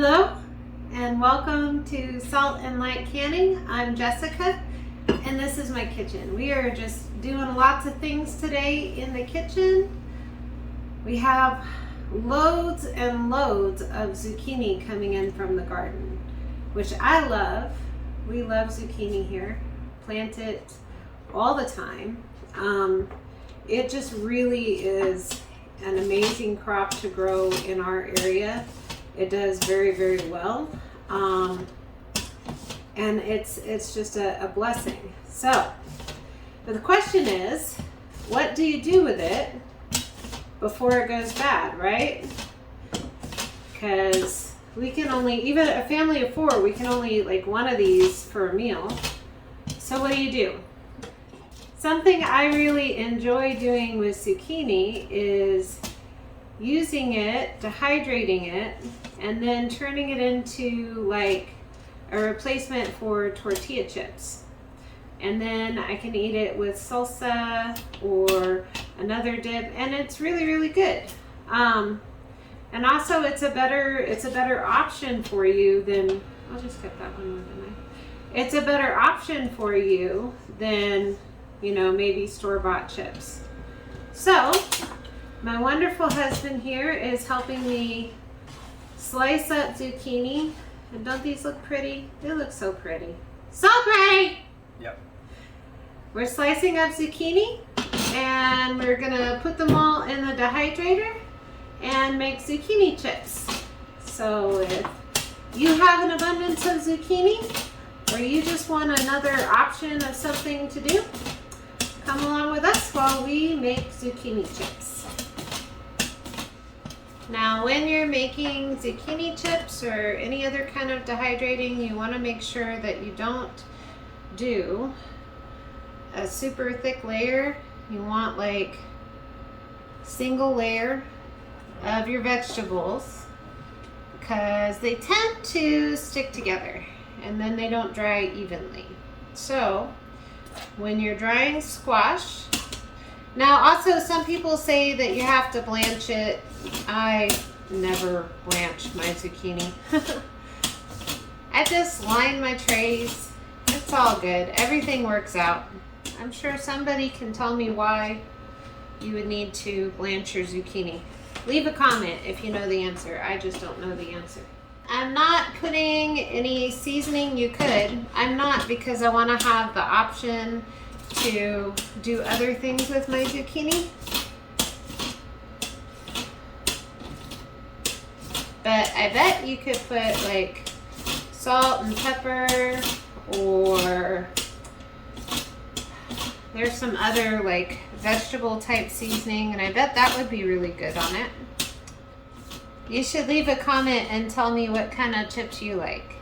Hello and welcome to Salt and Light Canning. I'm Jessica and this is my kitchen. We are just doing lots of things today in the kitchen. We have loads and loads of zucchini coming in from the garden, which I love. We love zucchini here. Plant it all the time. It just really is an amazing crop to grow in our area. It does very, very well. And it's just a blessing. So, but the question is, what do you do with it before it goes bad, right? Because we can only, even a family of 4, we can only like one of these for a meal. So what do? Something I really enjoy doing with zucchini is using it, dehydrating it, and then turning it into like a replacement for tortilla chips. And then I can eat it with salsa or another dip, and it's really, really good. And also it's a better option for you than, I'll just cut that one with a knife. It's a better option for you than, you know, maybe store-bought chips. So my wonderful husband here is helping me slice up zucchini. And don't these look pretty? They look so pretty. So pretty! Yep. We're slicing up zucchini and we're gonna put them all in the dehydrator and make zucchini chips. So if you have an abundance of zucchini or you just want another option of something to do, come along with us while we make zucchini chips. Now, when you're making zucchini chips or any other kind of dehydrating, you want to make sure that you don't do a super thick layer. You want like single layer of your vegetables because they tend to stick together and then they don't dry evenly. So when you're drying squash, now also some people say that you have to blanch it. I never blanch my zucchini. I just line my trays. It's all good. Everything works out. I'm sure somebody can tell me why you would need to blanch your zucchini. Leave a comment if you know the answer. I just don't know the answer. I'm not putting any seasoning. You could. I'm not, because I want to have the option to do other things with my zucchini. But I bet you could put like salt and pepper, or there's some other like vegetable type seasoning, and I bet that would be really good on it. You should leave a comment and tell me what kind of chips you like.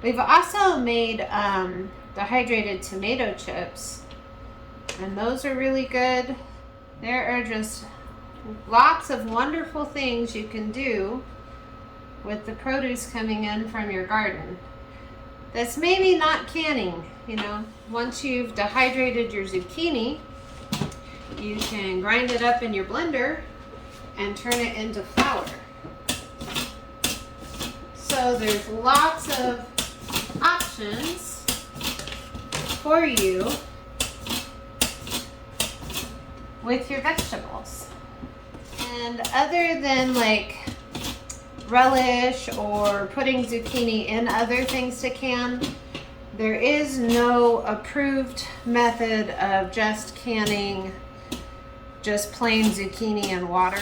We've also made dehydrated tomato chips, and those are really good. There are just lots of wonderful things you can do with the produce coming in from your garden. That's maybe not canning, you know. Once you've dehydrated your zucchini, you can grind it up in your blender and turn it into flour. So there's lots of options for you with your vegetables. And other than like relish or putting zucchini in other things to can, there is no approved method of just canning just plain zucchini in water.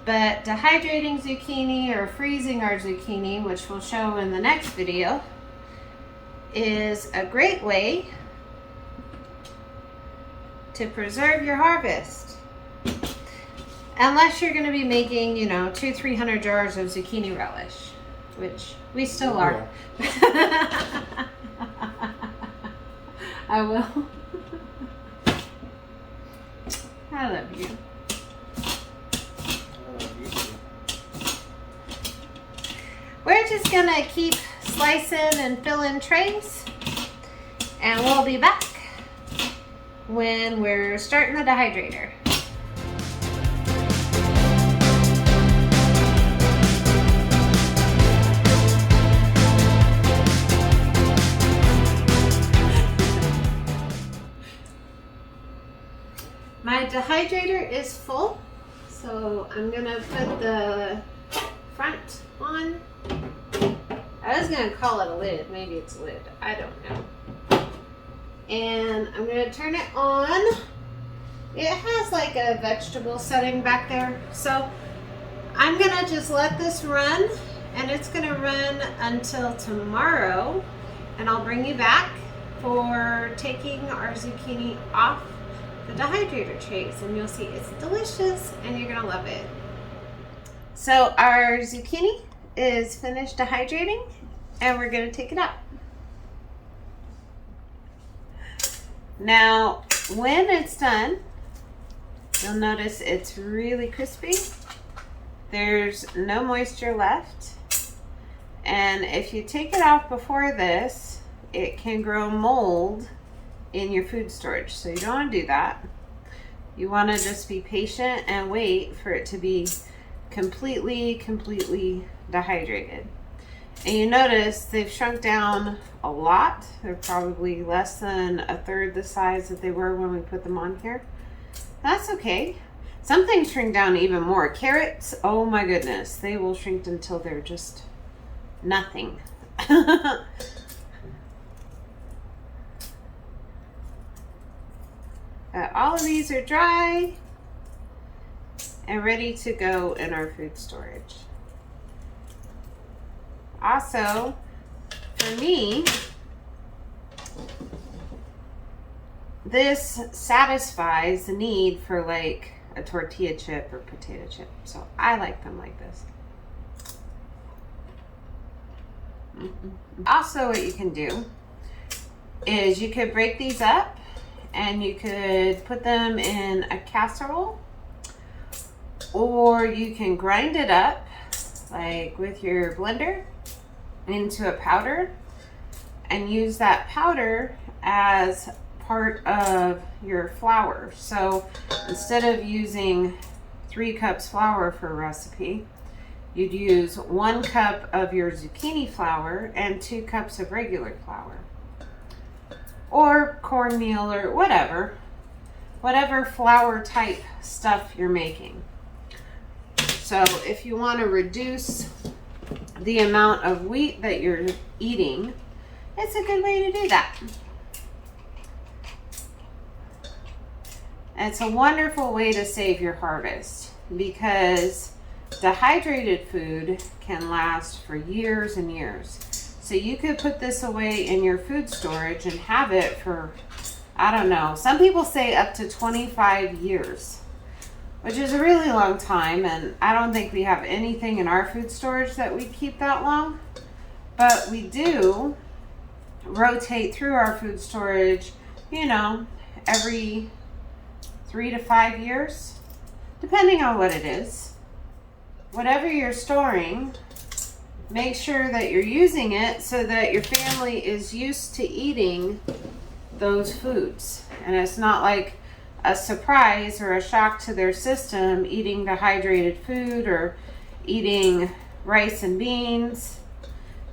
But dehydrating zucchini or freezing our zucchini, which we'll show in the next video, is a great way to preserve your harvest. Unless you're going to be making, you know, 200-300 jars of zucchini relish, which we still are. I will. I love you. We're just going to keep slicing and filling trays, and we'll be back when we're starting the dehydrator. dehydrator is full, so I'm gonna put the front on. I was gonna call it a lid, maybe it's a lid, I don't know. And I'm gonna turn it on. It has like a vegetable setting back there, so I'm gonna just let this run, and it's gonna run until tomorrow, and I'll bring you back for taking our zucchini off the dehydrator trays, and you'll see it's delicious and you're gonna love it. So our zucchini is finished dehydrating, and we're gonna take it out. Now, when it's done, you'll notice it's really crispy. There's no moisture left. And if you take it off before this, it can grow mold in your food storage. So you don't want to do that. You want to just be patient and wait for it to be completely dehydrated. And you notice they've shrunk down a lot. They're probably less than a third the size that they were when we put them on here. That's okay. Some things shrink down even more. Carrots, oh my goodness, they will shrink until they're just nothing. All of these are dry and ready to go in our food storage. Also, for me, this satisfies the need for like a tortilla chip or potato chip. So I like them like this. Also, what you can do is you could break these up and you could put them in a casserole, or you can grind it up like with your blender into a powder and use that powder as part of your flour. So instead of using 3 cups flour for a recipe, you'd use 1 cup of your zucchini flour and 2 cups of regular flour, or cornmeal, or whatever flour type stuff you're making. So if you want to reduce the amount of wheat that you're eating, it's a good way to do that. It's a wonderful way to save your harvest, because dehydrated food can last for years and years. So you could put this away in your food storage and have it for, I don't know, some people say up to 25 years, which is a really long time, and I don't think we have anything in our food storage that we keep that long. But we do rotate through our food storage, you know, every 3 to 5 years, depending on what it is. Whatever you're storing, make sure that you're using it so that your family is used to eating those foods, and it's not like a surprise or a shock to their system eating dehydrated food or eating rice and beans.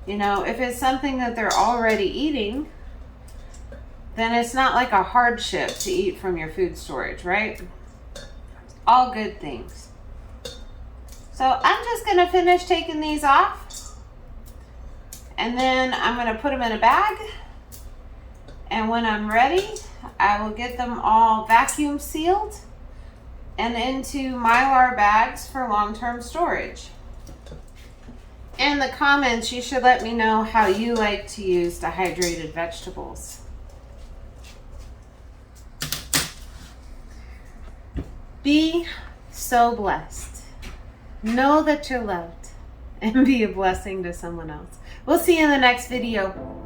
You know, if it's something that they're already eating, then it's not like a hardship to eat from your food storage, right? All good things. So I'm just going to finish taking these off, and then I'm going to put them in a bag, and when I'm ready, I will get them all vacuum sealed and into Mylar bags for long-term storage. In the comments, you should let me know how you like to use dehydrated vegetables. Be so blessed. Know that you're loved, and be a blessing to someone else. We'll see you in the next video.